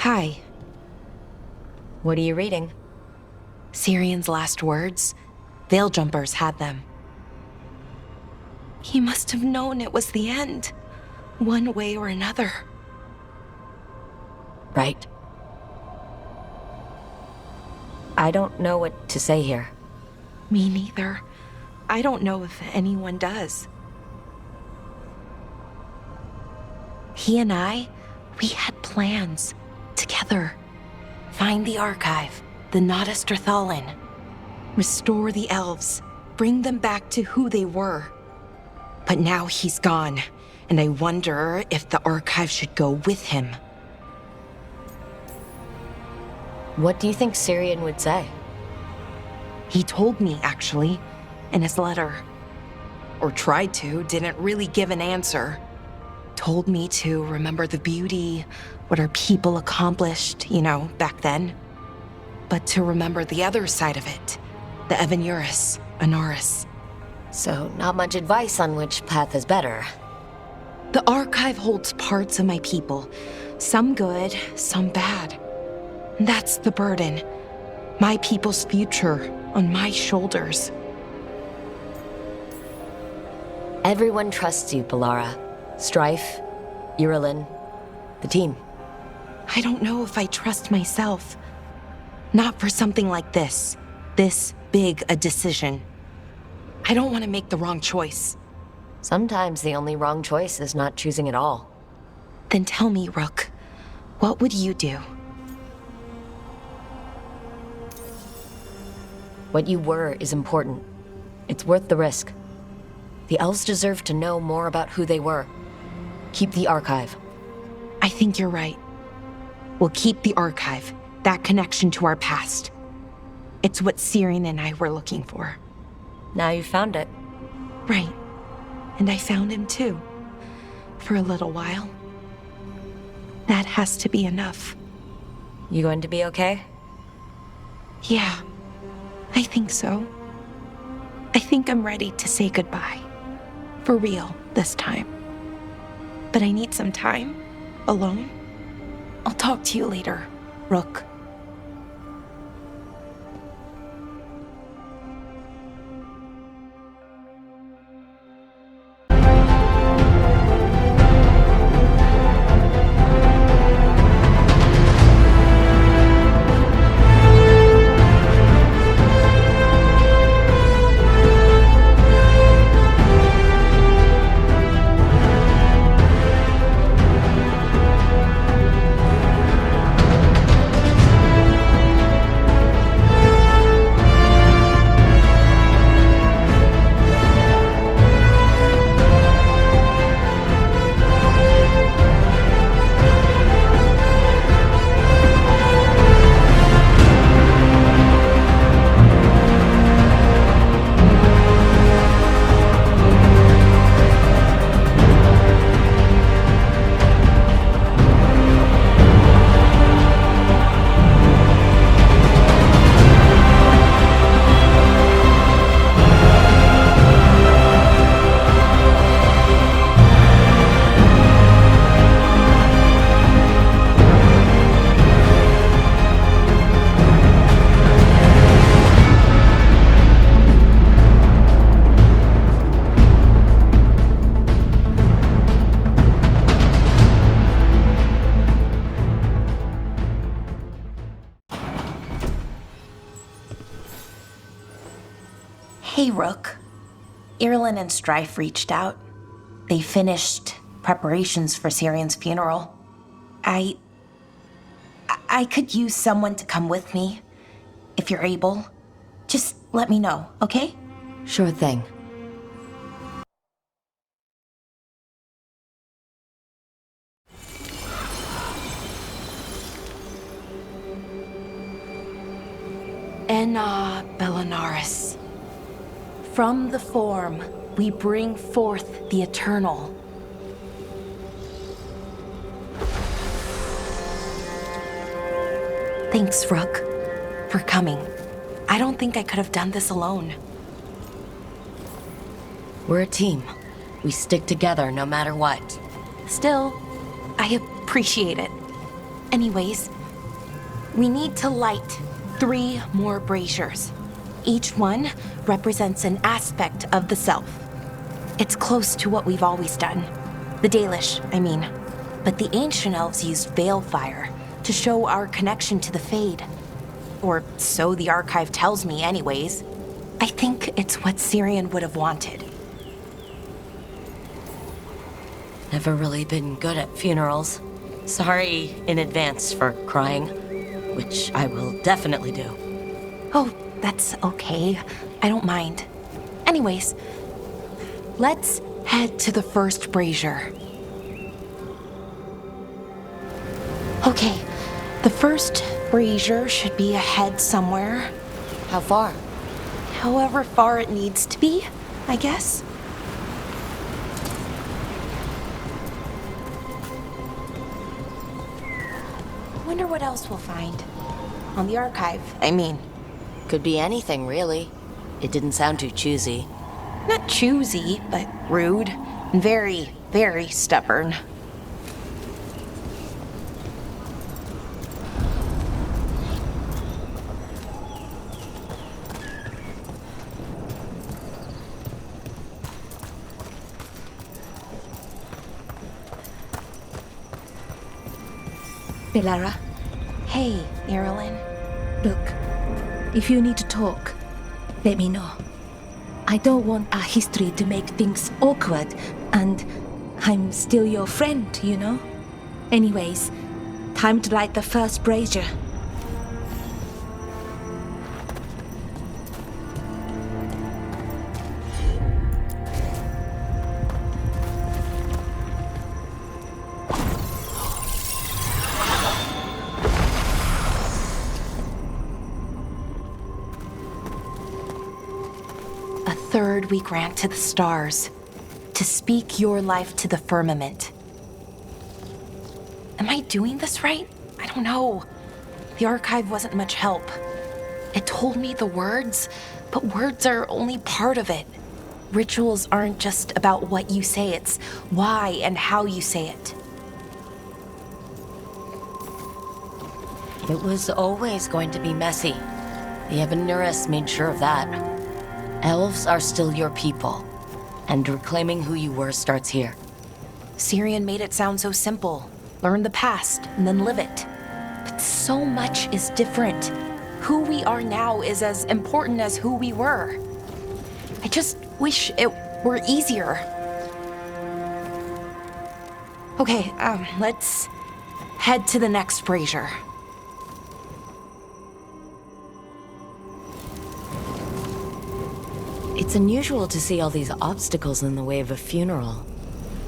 Hi. What are you reading? Sirian's last words? Veil Jumpers had them. He must have known it was the end, one way or another. Right. I don't know what to say here. Me neither. I don't know if anyone does. He and we had plans. Together. Find the archive, the Nodastrothalin. Restore the elves. Bring them back to who they were. But now he's gone, and I wonder if the archive should go with him. What do you think Sirian would say? He told me, actually, in his letter. Or tried to, didn't really give an answer. Told me to remember the beauty, what our people accomplished, back then. But to remember the other side of it, the Evanuris, Anaris. So, not much advice on which path is better. The archive holds parts of my people, some good, some bad. That's the burden. My people's future on my shoulders. Everyone trusts you, Balara. Strife, Irilyn, the team. I don't know if I trust myself. Not for something like this. This big a decision. I don't want to make the wrong choice. Sometimes the only wrong choice is not choosing at all. Then tell me, Rook, what would you do? What you were is important. It's worth the risk. The elves deserve to know more about who they were. Keep the archive. I think you're right. We'll keep the archive, that connection to our past. It's what Sirian and I were looking for. Now you found it. Right. And I found him too. For a little while. That has to be enough. You going to be okay? Yeah, I think so. I think I'm ready to say goodbye. For real, this time. But I need some time, alone. I'll talk to you later, Rook. Hey, Rook. Irilyn and Strife reached out. They finished preparations for Sirian's funeral. I could use someone to come with me, if you're able. Just let me know, okay? Sure thing. Enna Bellanaris. From the form, we bring forth the eternal. Thanks, Rook, for coming. I don't think I could have done this alone. We're a team. We stick together no matter what. Still, I appreciate it. Anyways, We need to light 3 more braziers. Each one represents an aspect of the self. It's close to what we've always done. The Dalish, I mean. But the ancient elves used veil fire to show our connection to the Fade. Or so the archive tells me anyways. I think it's what Syrian would have wanted. Never really been good at funerals. Sorry in advance for crying, which I will definitely do. Oh, that's okay. I don't mind. Anyways, let's head to the first brazier. Okay, the first brazier should be ahead somewhere. How far? However far it needs to be, I guess. Wonder what else we'll find. On the archive, I mean. Could be anything, really. It didn't sound too choosy. Not choosy, but rude. And very, very stubborn. Belara, Hey, Irilyn. look, if you need to talk, let me know. I don't want our history to make things awkward, and I'm still your friend, you know? Anyways, time to light the first brazier. Third, we grant to the stars, to speak your life to the firmament. Am I doing this right? I don't know. The archive wasn't much help. It told me the words, but words are only part of it. Rituals aren't just about what you say, it's why and how you say it. It was always going to be messy. The Ebenurus made sure of that. Elves are still your people, and reclaiming who you were starts here. Syrian made it sound so simple. Learn the past and then live it. But so much is different. Who we are now is as important as who we were. I just wish it were easier. Okay, let's head to the next brazier. It's unusual to see all these obstacles in the way of a funeral.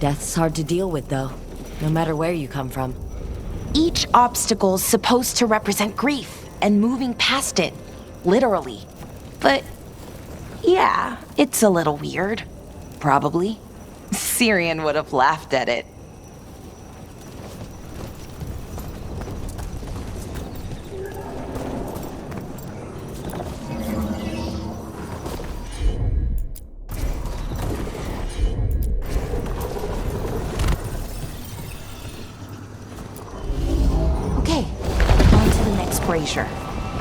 Death's hard to deal with, though, no matter where you come from. Each obstacle's supposed to represent grief and moving past it, literally. But yeah, it's a little weird. Probably. Syrian would have laughed at it. Brazier.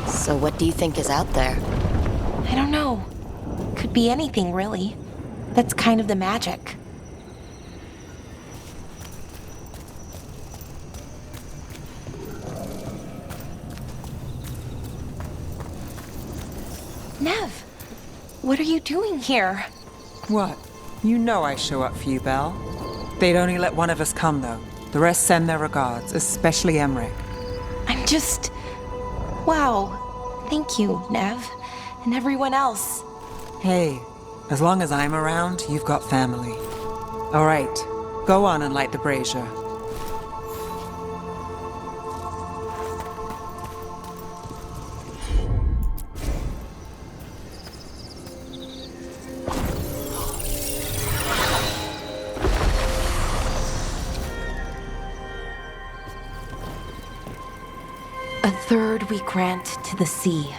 So what do you think is out there? I don't know. Could be anything, really. That's kind of the magic. Nev, what are you doing here? What? You know I show up for you, Belle. They'd only let one of us come, though. The rest send their regards, especially Emmerich. I'm just... Wow. Thank you, Nev. And everyone else. Hey, as long as I'm around, you've got family. All right, go on and light the brazier. A third we grant to the sea,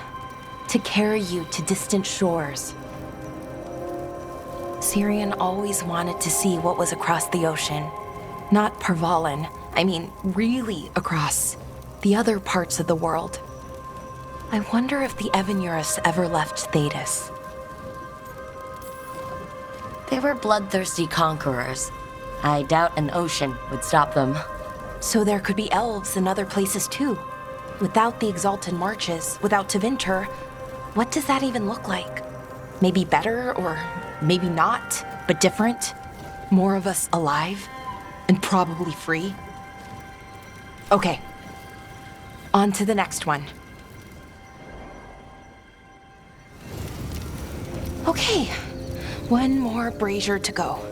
to carry you to distant shores. Syrian always wanted to see what was across the ocean. Not Parvalan, I mean really across. the other parts of the world. I wonder if the Evanurus ever left Thetis. They were bloodthirsty conquerors. I doubt an ocean would stop them. So there could be elves in other places too. Without the Exalted Marches, without Tevinter, what does that even look like? Maybe better, or maybe not, but different? More of us alive? And probably free? Okay. On to the next one. Okay. One more brazier to go.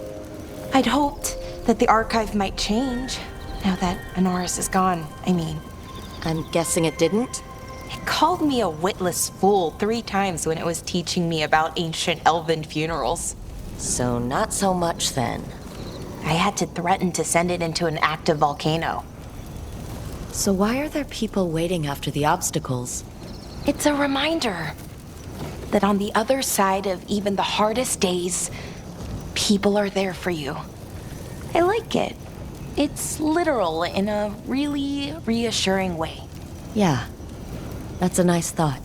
I'd hoped that the archive might change, now that Honoris is gone, I mean. I'm guessing it didn't? It called me a witless fool 3 times when it was teaching me about ancient elven funerals. So not so much then. I had to threaten to send it into an active volcano. So why are there people waiting after the obstacles? It's a reminder that on the other side of even the hardest days, people are there for you. I like it. It's literal in a really reassuring way. Yeah, that's a nice thought.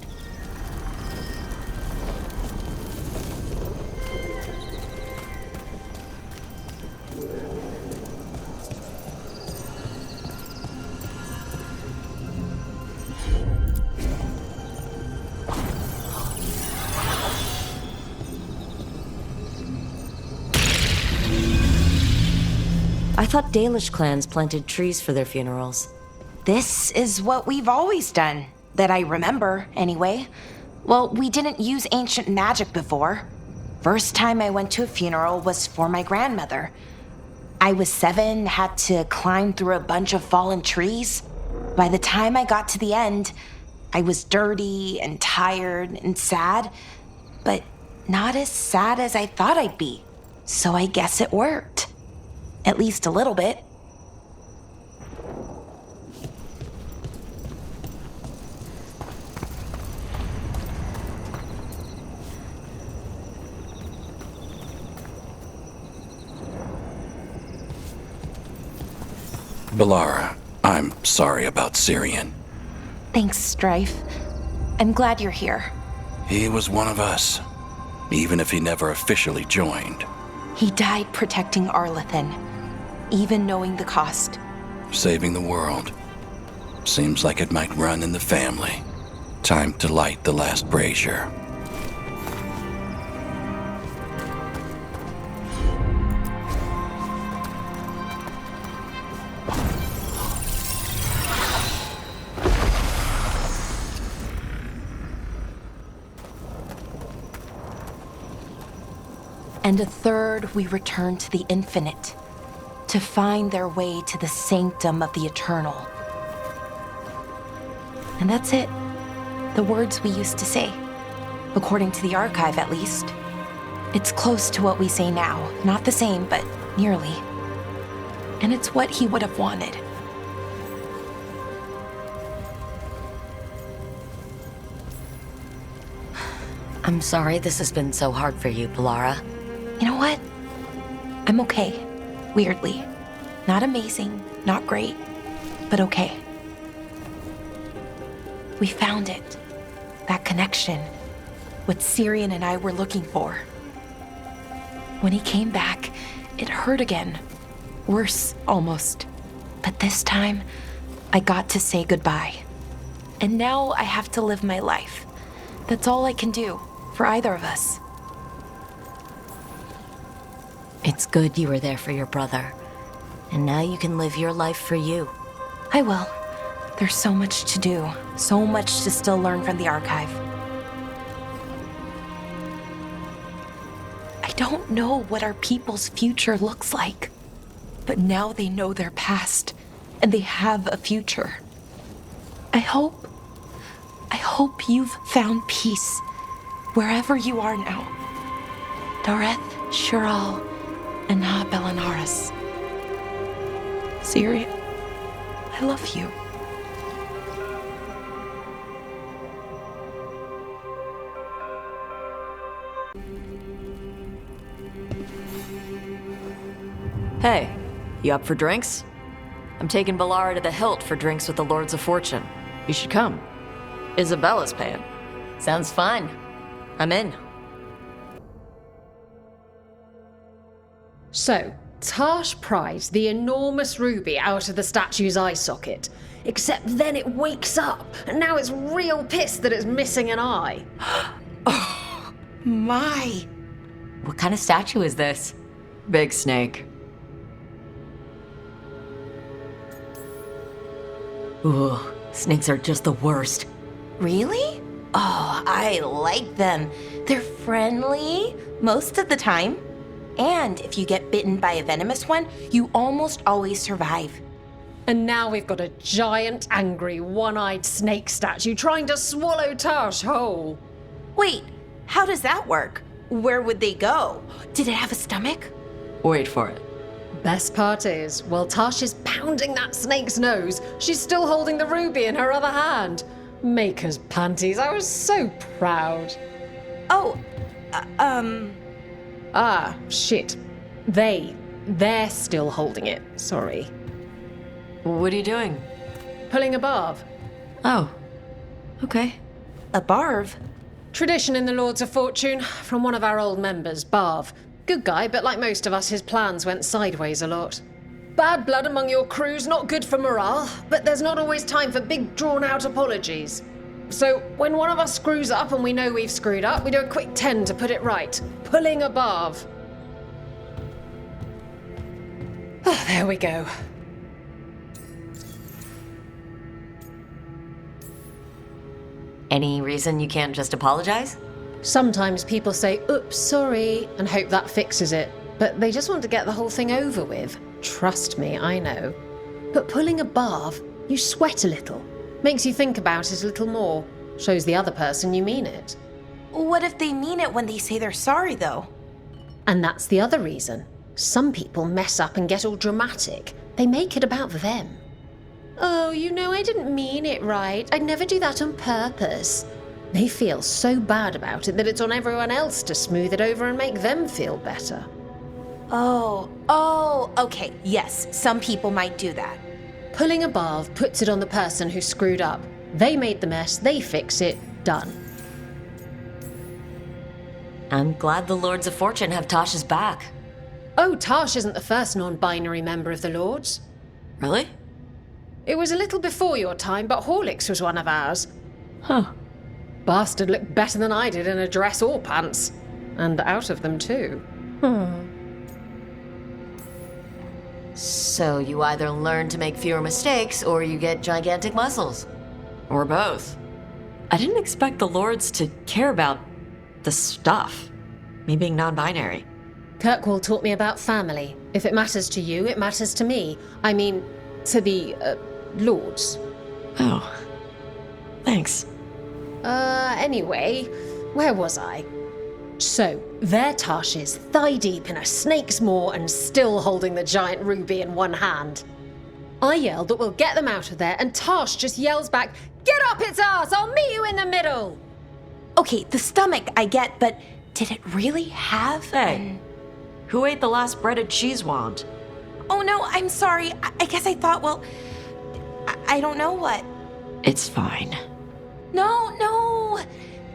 I thought Dalish clans planted trees for their funerals. This is what we've always done, that I remember, anyway. Well, we didn't use ancient magic before. First time I went to a funeral was for my grandmother. I was 7, had to climb through a bunch of fallen trees. By the time I got to the end, I was dirty and tired and sad, but not as sad as I thought I'd be. So I guess it worked. At least a little bit. Balara, I'm sorry about Syrian. Thanks, Strife. I'm glad you're here. He was one of us, even if he never officially joined. He died protecting Arlathan, even knowing the cost. Saving the world. Seems like it might run in the family. Time to light the last brazier. And a third we return to the infinite, to find their way to the sanctum of the eternal. And that's it. The words we used to say. According to the archive, at least. It's close to what we say now. Not the same, but nearly. And it's what he would have wanted. I'm sorry this has been so hard for you, Balara. You know what? I'm okay. Weirdly. Not amazing, not great, but okay. We found it. That connection. What Syrian and I were looking for. When he came back, it hurt again. Worse, almost. But this time, I got to say goodbye. And now I have to live my life. That's all I can do, for either of us. It's good you were there for your brother. And now you can live your life for you. I will. There's so much to do, so much to still learn from the archive. I don't know what our people's future looks like, but now they know their past, and they have a future. I hope you've found peace, wherever you are now. Dareth, Shural, and Na Belanaris. Syria, I love you. Hey, you up for drinks? I'm taking Ballara to the Hilt for drinks with the Lords of Fortune. You should come. Isabella's paying. Sounds fun. I'm in. So, Tash pries the enormous ruby out of the statue's eye socket. Except then it wakes up, and now it's real pissed that it's missing an eye. Oh, my. What kind of statue is this? Big snake. Ooh, snakes are just the worst. Really? Oh, I like them. They're friendly most of the time. And if you get bitten by a venomous one, you almost always survive. And now we've got a giant, angry, one-eyed snake statue trying to swallow Tash whole. Wait, how does that work? Where would they go? Did it have a stomach? Wait for it. Best part is, while Tash is pounding that snake's nose, she's still holding the ruby in her other hand. Maker's panties, I was so proud. Oh, Ah, shit. They're still holding it, sorry. What are you doing? Pulling a barb. Oh. Okay. a barv? Tradition in the Lords of Fortune, from one of our old members, Barv. Good guy, but like most of us, his plans went sideways a lot. Bad blood among your crew's not good for morale, but there's not always time for big, drawn-out apologies. So, when one of us screws up and we know we've screwed up, we do a quick 10 to put it right. Pulling a Barv. Oh, there we go. Any reason you can't just apologize? Sometimes people say, oops, sorry, and hope that fixes it. But they just want to get the whole thing over with. Trust me, I know. But pulling a barv, you sweat a little. Makes you think about it a little more. Shows the other person you mean it. What if they mean it when they say they're sorry, though? And that's the other reason. Some people mess up and get all dramatic. They make it about them. Oh, you know, I didn't mean it right. I'd never do that on purpose. They feel so bad about it that it's on everyone else to smooth it over and make them feel better. Oh, okay, yes, some people might do that. Pulling a barv puts it on the person who screwed up. They made the mess, they fix it, done. I'm glad the Lords of Fortune have Tasha's back. Oh, Tash isn't the first non-binary member of the Lords. Really? It was a little before your time, but Horlicks was one of ours. Huh. Bastard looked better than I did in a dress or pants. And out of them, too. So you either learn to make fewer mistakes or you get gigantic muscles. Or both. I didn't expect the Lords to care about the stuff. Me being non-binary. Kirkwall taught me about family. If it matters to you, it matters to me. I mean, to the, Lords. Oh. Thanks. Anyway, where was I? So, there Tash is, thigh-deep in a snake's maw and still holding the giant ruby in one hand. I yelled that we'll get them out of there, and Tash just yells back, "Get up its ass! I'll meet you in the middle!" Okay, the stomach I get, but did it really have Hey. Who ate the last breaded cheese wand? Oh no, I'm sorry. I guess I thought, well, I don't know what. It's fine. No,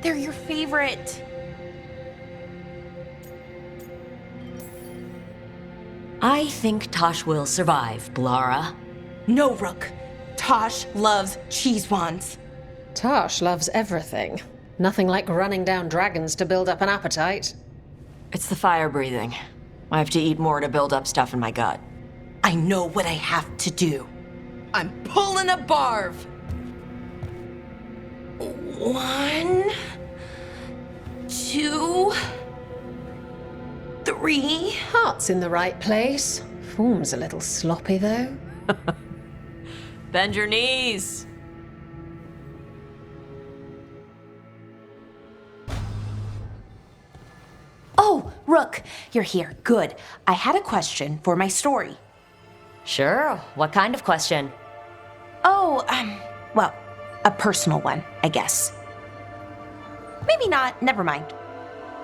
they're your favorite. I think Tosh will survive, Blara. No, Rook. Tosh loves cheese wands. Tash loves everything. Nothing like running down dragons to build up an appetite. It's the fire breathing. I have to eat more to build up stuff in my gut. I know what I have to do. I'm pulling a barv. 1, 2, 3. Heart's in the right place. Form's a little sloppy, though. Bend your knees. Oh, Rook, you're here. Good. I had a question for my story. Sure, what kind of question? Oh, well, a personal one, I guess. Maybe not. Never mind.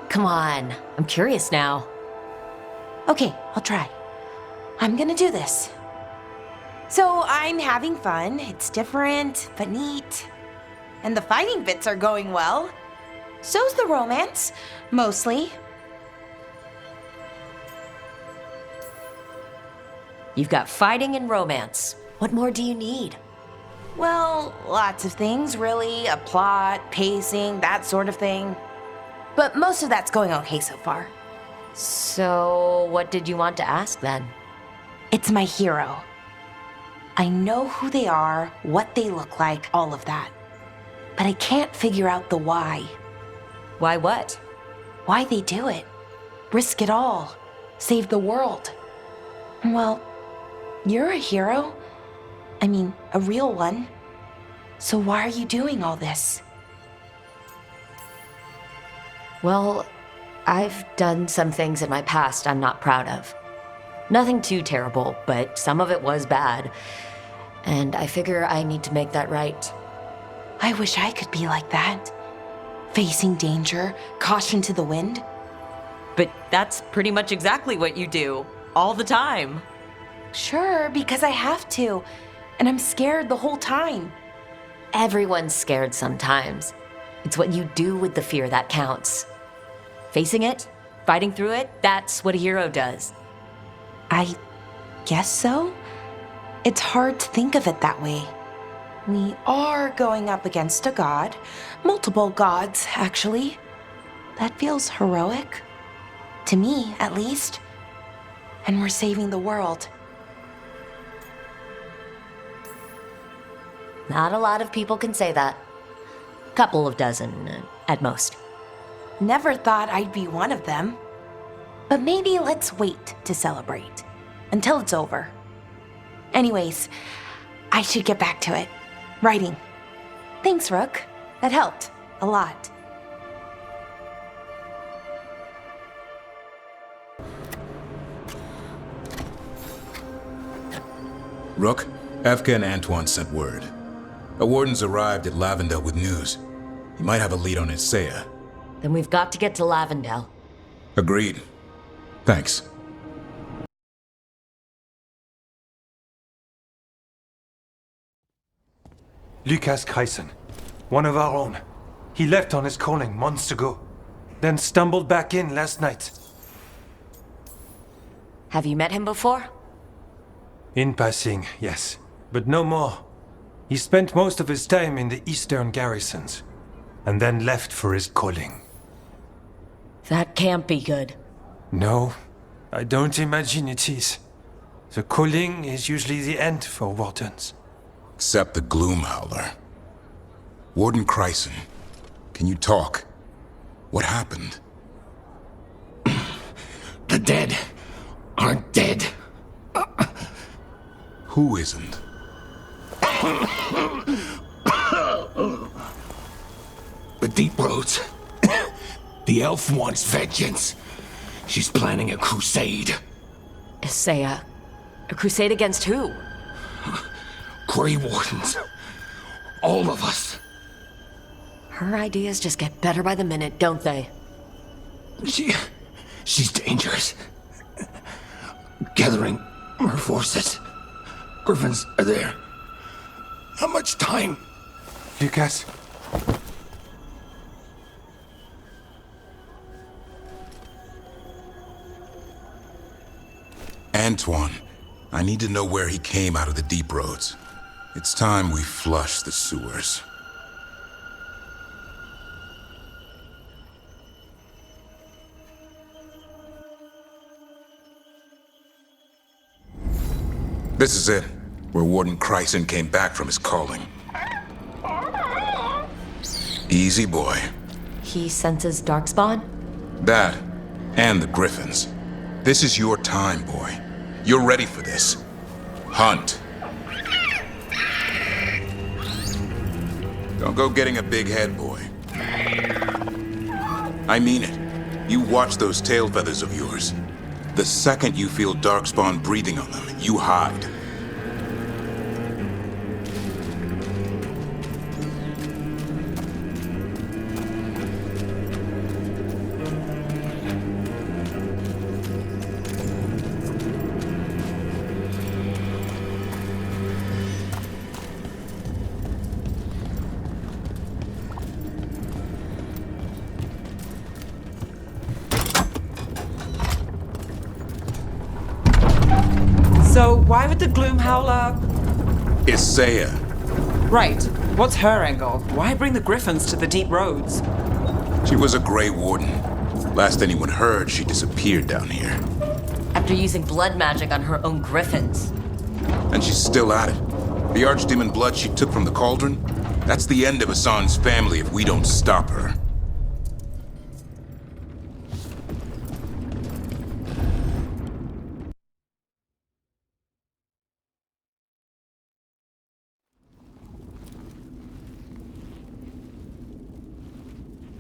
Come on, I'm curious now. Okay, I'll try. I'm gonna do this. So I'm having fun. It's different, but neat. And the fighting bits are going well. So's the romance, mostly. You've got fighting and romance. What more do you need? Well, lots of things, really. A plot, pacing, that sort of thing. But most of that's going okay so far. So, what did you want to ask then? It's my hero. I know who they are, what they look like, all of that. But I can't figure out the why. Why what? Why they do it. Risk it all. Save the world. Well, you're a hero. I mean, a real one. So why are you doing all this? Well, I've done some things in my past I'm not proud of. Nothing too terrible, but some of it was bad. And I figure I need to make that right. I wish I could be like that. Facing danger, caution to the wind. But that's pretty much exactly what you do, all the time. Sure, because I have to. And I'm scared the whole time. Everyone's scared sometimes. It's what you do with the fear that counts. Facing it, fighting through it, that's what a hero does. I guess so. It's hard to think of it that way. We are going up against a god. Multiple gods, actually. That feels heroic. To me, at least. And we're saving the world. Not a lot of people can say that. Couple of dozen, at most. Never thought I'd be one of them. But maybe let's wait to celebrate. Until it's over. Anyways, I should get back to it. Writing. Thanks, Rook. That helped. A lot. Rook, Efka and Antoine sent word. A warden's arrived at Lavendel with news. He might have a lead on Isaiah. Then we've got to get to Lavendel. Agreed. Thanks. Lucas Chryson, one of our own. He left on his calling months ago, then stumbled back in last night. Have you met him before? In passing, yes, but no more. He spent most of his time in the eastern garrisons, and then left for his calling. That can't be good. No, I don't imagine it is. The calling is usually the end for wardens. Except the Gloom Howler. Warden Chryson, can you talk? What happened? The dead aren't dead. Who isn't? The Deep Roads. The elf wants vengeance. She's planning a crusade. Isaiah. A crusade against who? Grey Wardens. All of us. Her ideas just get better by the minute, don't they? She's dangerous. Gathering her forces. Griffins are there. How much time? Lucas, Antoine, I need to know where he came out of the Deep Roads. It's time we flush the sewers. This is it, where Warden Chryson came back from his calling. Easy, boy. He senses Darkspawn? That, and the Griffins. This is your time, boy. You're ready for this. Hunt. Don't go getting a big head, boy. I mean it. You watch those tail feathers of yours. The second you feel Darkspawn breathing on them, you hide. Gloom Howler? Isaiah. Right. What's her angle? Why bring the Griffins to the Deep Roads? She was a Grey Warden. Last anyone heard, she disappeared down here. After using blood magic on her own griffins. And she's still at it. The Archdemon blood she took from the cauldron? That's the end of Hassan's family if we don't stop her.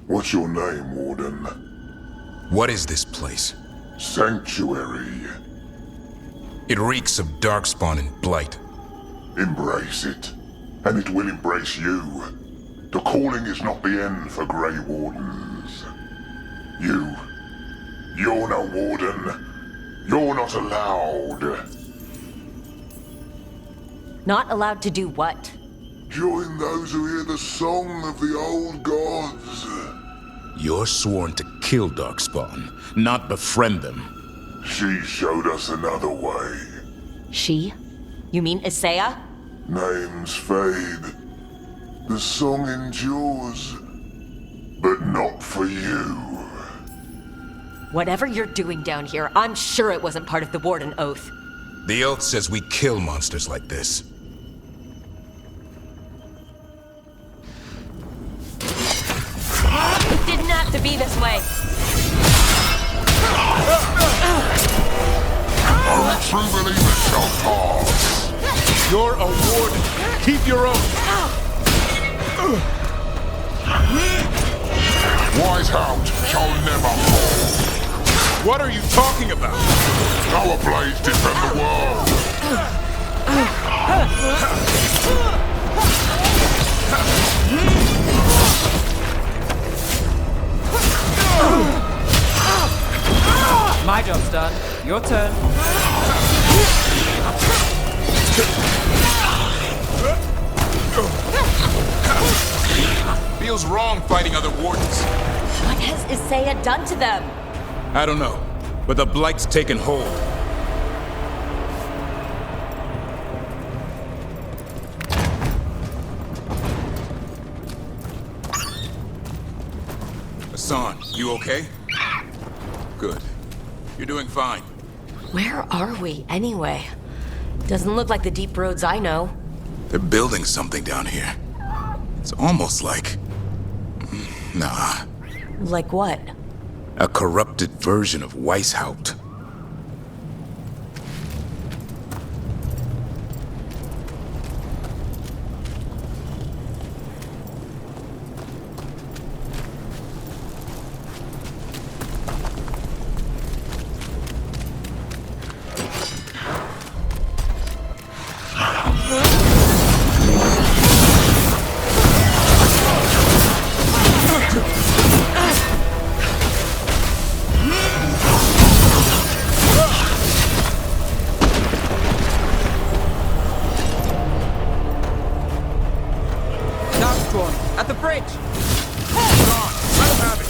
What's your name, Warden? What is this place? Sanctuary. It reeks of darkspawn and blight. Embrace it, and it will embrace you. The calling is not the end for Grey Wardens. You're no Warden. You're not allowed. Not allowed to do what? Join those who hear the song of the old gods. You're sworn to kill Darkspawn, not befriend them. She showed us another way. She? You mean Isaiah? Names fade. The song endures. But not for you. Whatever you're doing down here, I'm sure it wasn't part of the Warden Oath. The oath says we kill monsters like this. It didn't have to be this way. Only true believers shall pass. You're a warden. Keep your oath. Wise hound shall never fall. What are you talking about? Our blades defend the world. My job's done. Your turn. Feels wrong fighting other wardens. What has Isaiah done to them? I don't know, but the blight's taken hold. Hassan, you okay? Good. You're doing fine. Where are we, anyway? Doesn't look like the deep roads I know. They're building something down here. It's almost like... Nah. Like what? A corrupted version of Weishaupt. At the bridge! Hassan, let him have it!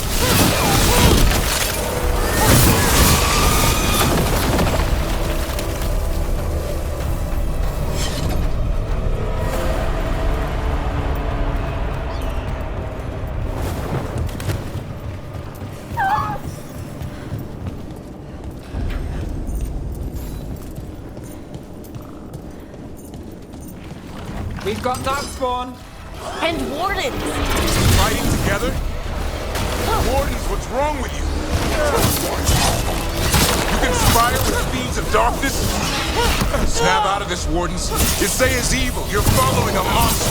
We've got Darkspawn! And wardens! Fighting together? Wardens, what's wrong with you? You conspire with fiends of darkness? Snap out of this, Wardens. Isaiah's evil. You're following a monster.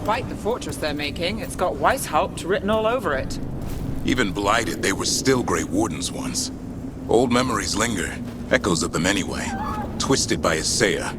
Quite the fortress they're making. It's got Weishaupt written all over it. Even blighted, they were still Great Wardens once. Old memories linger. Echoes of them anyway. Twisted by Isaiah.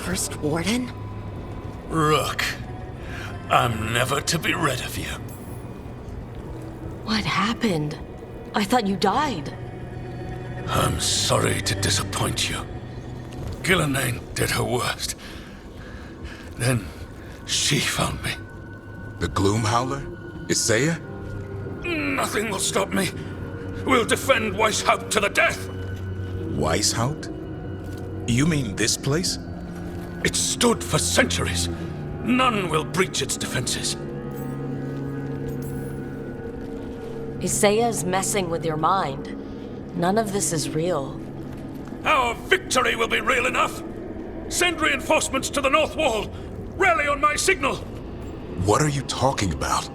First Warden? Rook, I'm never to be rid of you. What happened? I thought you died. I'm sorry to disappoint you. Gillenane did her worst. Then she found me. The Gloom Howler? Isaiah? Nothing will stop me. We'll defend Weishaupt to the death. Weishaupt? You mean this place? It stood for centuries. None will breach its defenses. Isaiah's messing with your mind. None of this is real. Our victory will be real enough. Send reinforcements to the North Wall. Rally on my signal. What are you talking about?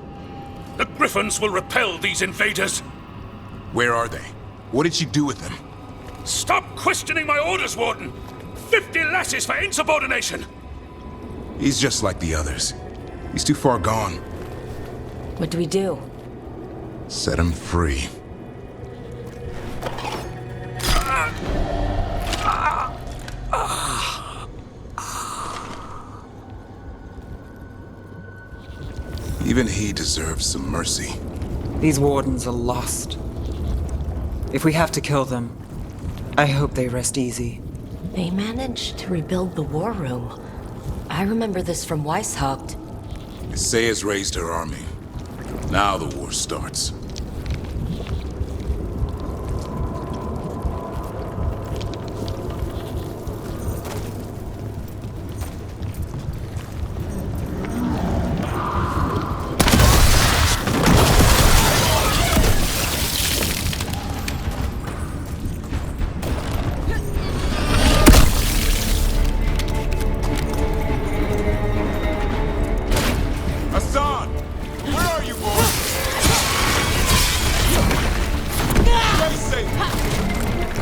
The Griffins will repel these invaders. Where are they? What did she do with them? Stop questioning my orders, Warden. 50 lashes for insubordination. He's just like the others. He's too far gone. What do we do? Set him free. Even he deserves some mercy. These wardens are lost. If we have to kill them, I hope they rest easy. They managed to rebuild the war room. I remember this from Weishaupt. Isaiah's raised her army. Now the war starts.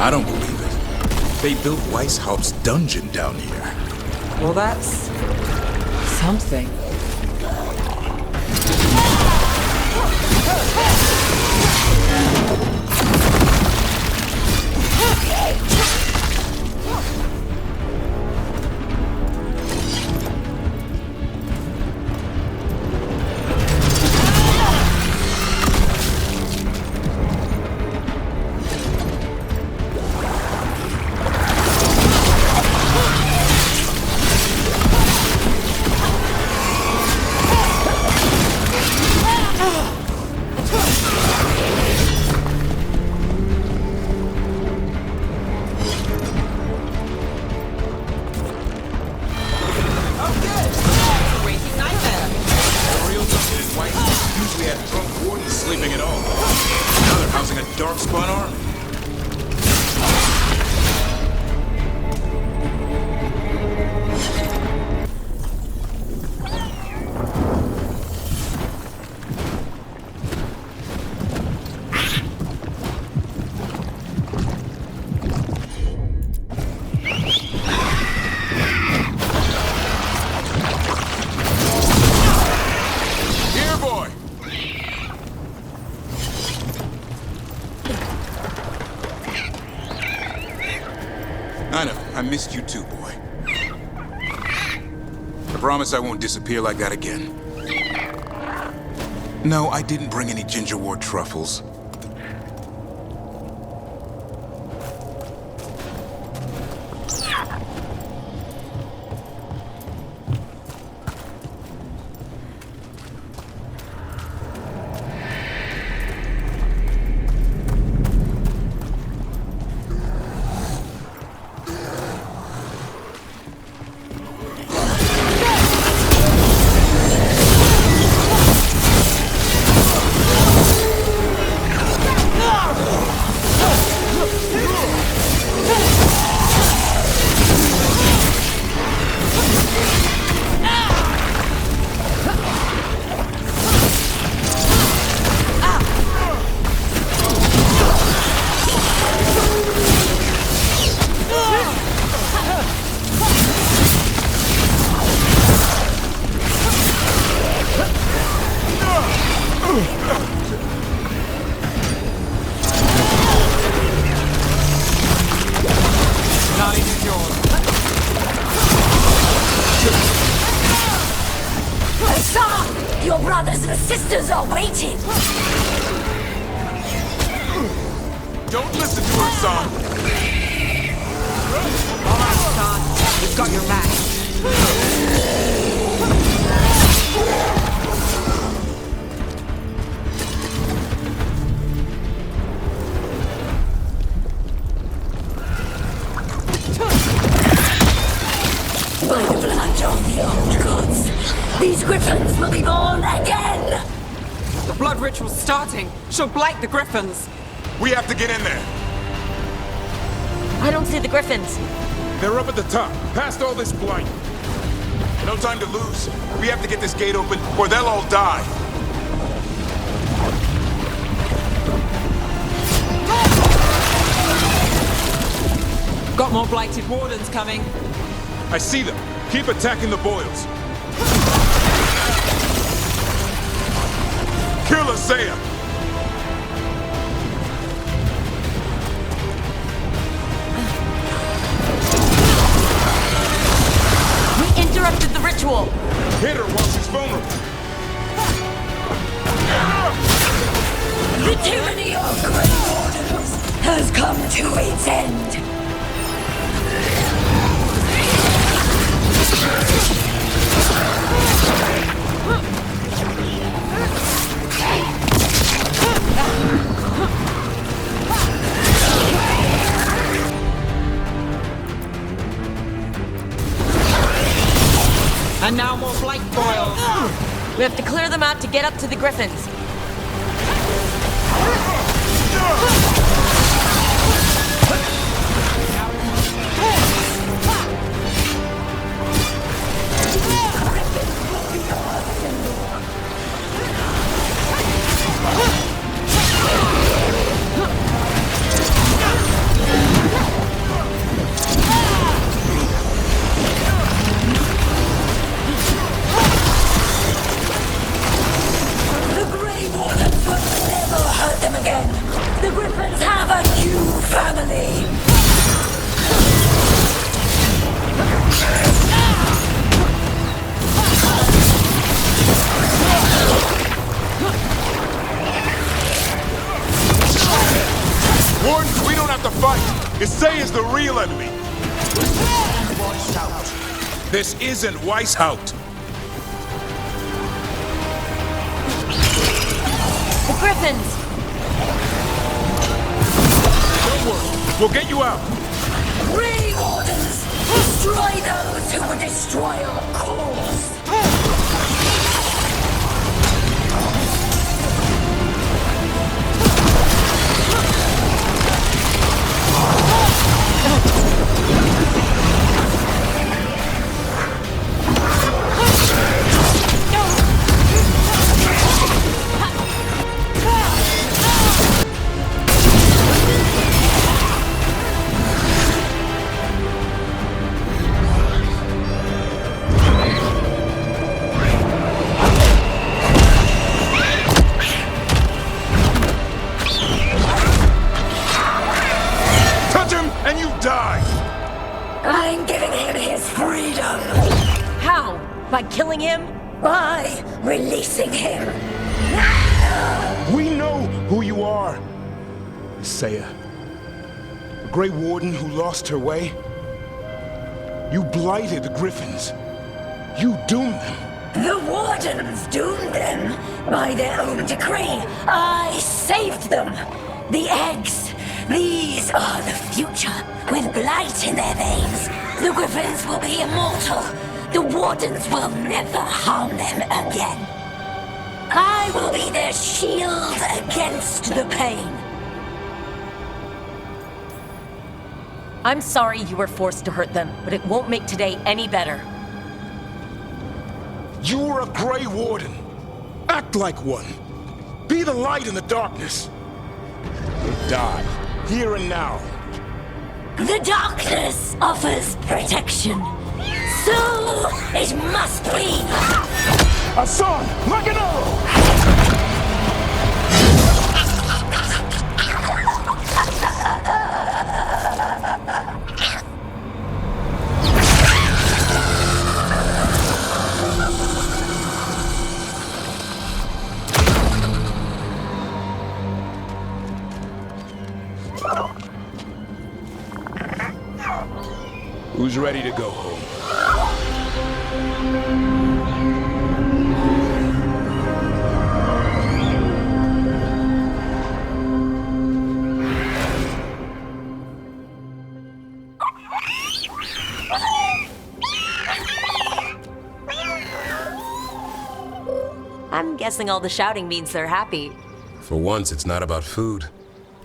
I don't believe it. They built Weishaupt's dungeon down here. Well, that's something. Sleeping at all. Now they're housing a darkspawn army. I know. I missed you too, boy. I promise I won't disappear like that again. No, I didn't bring any ginger wort truffles. Your brothers and sisters are waiting! Don't listen to her, son! All right, son. We've got your back. By the blood of the old gods, these griffins will be born again! The blood ritual's starting. She'll blight the griffins. We have to get in there. I don't see the griffins. They're up at the top, past all this blight. No time to lose. We have to get this gate open, or they'll all die. Got more blighted wardens coming. I see them. Keep attacking the boils. Kill Isaiah! We interrupted the ritual! Hit her while she's vulnerable. The tyranny of Grey Wardens has come to its end! And now more blight boils. We have to clear them out to get up to the griffins. The Griffins have a new family! Wardens, we don't have to fight. Isaiah's the real enemy. This isn't Weishaupt. The Griffins! Don't worry, we'll get you out. Grey Wardens! Destroy those who would destroy our cause! I'm giving him his freedom! How? By killing him? By releasing him! We know who you are, Isaiah. The Grey Warden who lost her way. You blighted the Griffins. You doomed them. The Wardens doomed them by their own decree. I saved them. The eggs. These are the future. With blight in their veins, the Griffins will be immortal. The Wardens will never harm them again. I will be their shield against the pain. I'm sorry you were forced to hurt them, but it won't make today any better. You were a Grey Warden. Act like one. Be the light in the darkness. Or die, here and now. The darkness offers protection. So it must be. Hassan, like an arrow! ready to go home. I'm guessing all the shouting means they're happy. For once, it's not about food.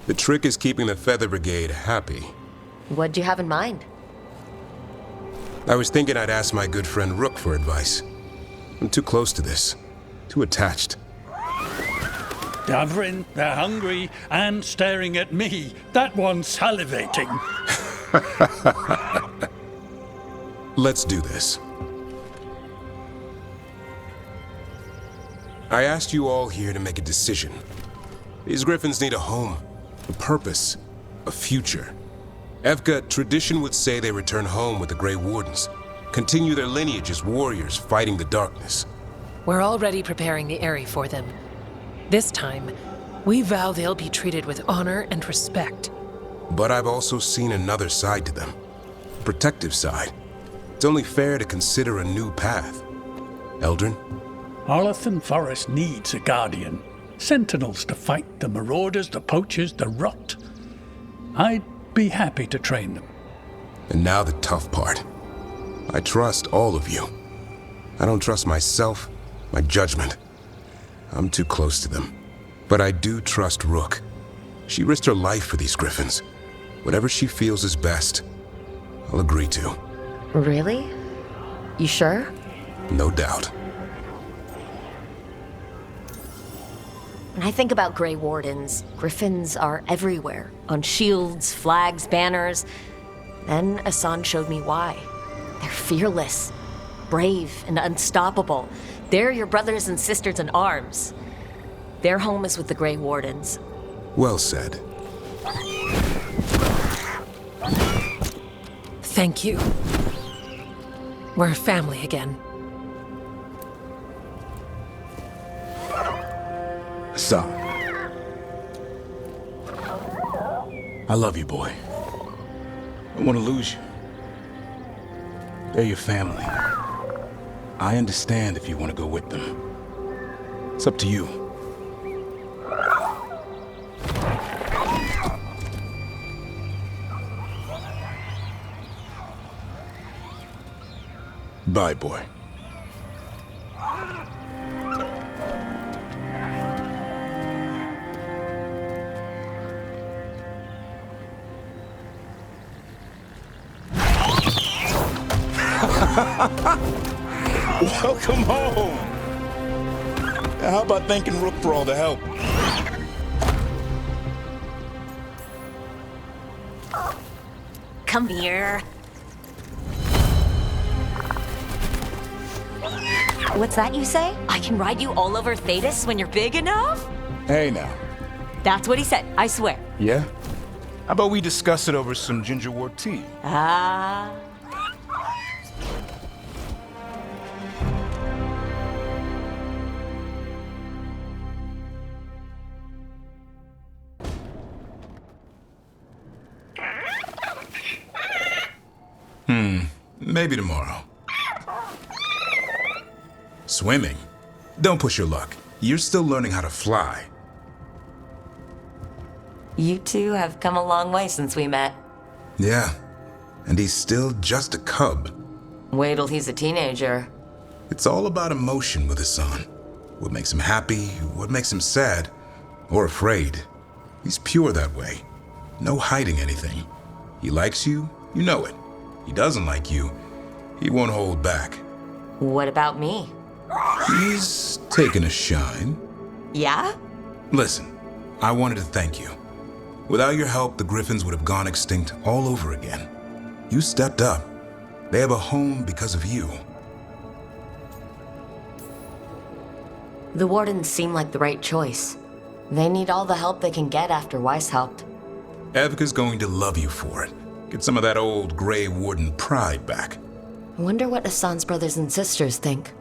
The trick is keeping the Feather Brigade happy. What'd you have in mind? I was thinking I'd ask my good friend Rook for advice. I'm too close to this. Too attached. Davrin, they're hungry and staring at me. That one's salivating. Let's do this. I asked you all here to make a decision. These griffins need a home, a purpose, a future. Evka, tradition would say they return home with the Grey Wardens, continue their lineage as warriors fighting the darkness. We're already preparing the Eyrie for them. This time, we vow they'll be treated with honor and respect. But I've also seen another side to them, a protective side. It's only fair to consider a new path. Eldrin? Arlathan Forest needs a guardian. Sentinels to fight the marauders, the poachers, the rot. I'd be happy to train them. And now the tough part. I trust all of you. I don't trust myself, my judgment. I'm too close to them. But I do trust Rook. She risked her life for these griffins. Whatever she feels is best, I'll agree to. Really? You sure? No doubt. When I think about Grey Wardens, griffins are everywhere. On shields, flags, banners. Then Asan showed me why. They're fearless, brave, and unstoppable. They're your brothers and sisters in arms. Their home is with the Grey Wardens. Well said. Thank you. We're a family again. Son. I love you, boy. I don't want to lose you. They're your family. I understand if you want to go with them. It's up to you. Bye, boy. Welcome home! How about thanking Rook for all the help? Come here. What's that you say? I can ride you all over Thetis when you're big enough? Hey now. That's what he said, I swear. Yeah? How about we discuss it over some gingerwort tea? Ah. Maybe tomorrow. Swimming? Don't push your luck. You're still learning how to fly. You two have come a long way since we met. Yeah, and he's still just a cub. Wait till he's a teenager. It's all about emotion with his son. What makes him happy, what makes him sad, or afraid. He's pure that way. No hiding anything. He likes you, you know it. He doesn't like you, he won't hold back. What about me? He's taken a shine. Yeah? Listen, I wanted to thank you. Without your help, the Griffins would have gone extinct all over again. You stepped up. They have a home because of you. The Wardens seem like the right choice. They need all the help they can get after Weiss helped. Evka's going to love you for it. Get some of that old Grey Warden pride back. I wonder what Asan's brothers and sisters think.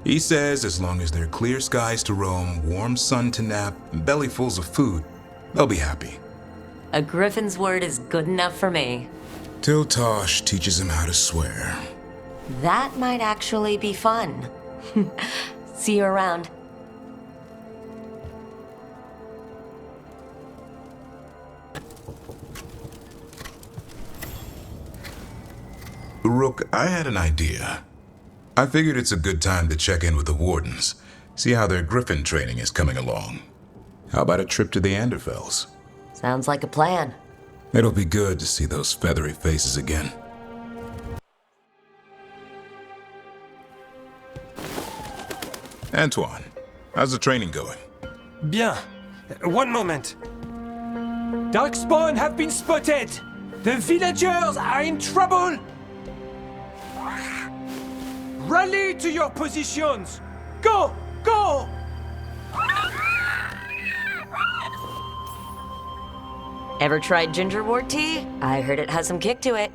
He says as long as there are clear skies to roam, warm sun to nap, and bellyfuls of food, they'll be happy. A griffin's word is good enough for me. Till Tosh teaches him how to swear. That might actually be fun. See you around. Rook, I had an idea. I figured it's a good time to check in with the Wardens, see how their Griffin training is coming along. How about a trip to the Anderfells? Sounds like a plan. It'll be good to see those feathery faces again. Antoine, how's the training going? Bien. One moment. Darkspawn have been spotted! The villagers are in trouble! Rally to your positions! Go! Go! Ever tried gingerwort tea? I heard it has some kick to it.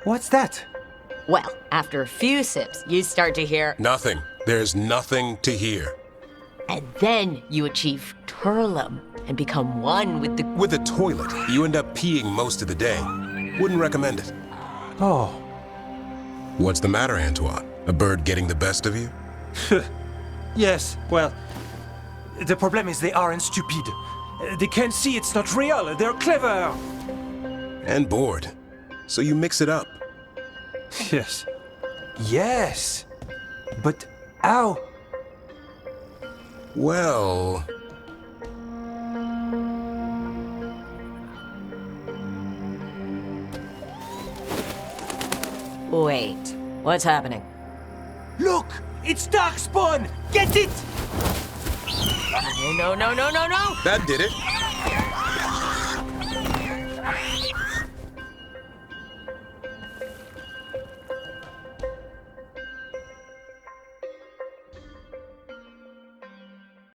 What's that? Well, after a few sips, you start to hear... Nothing. There's nothing to hear. And then you achieve Turlum and become one with the... With the toilet, you end up peeing most of the day. Wouldn't recommend it. Oh. What's the matter, Antoine? A bird getting the best of you? Yes, well, the problem is they aren't stupid. They can't see it's not real. They're clever. And bored. So you mix it up. Yes. Yes. But how? Well... Wait, what's happening? Look! It's Darkspawn! Get it! No. That did it.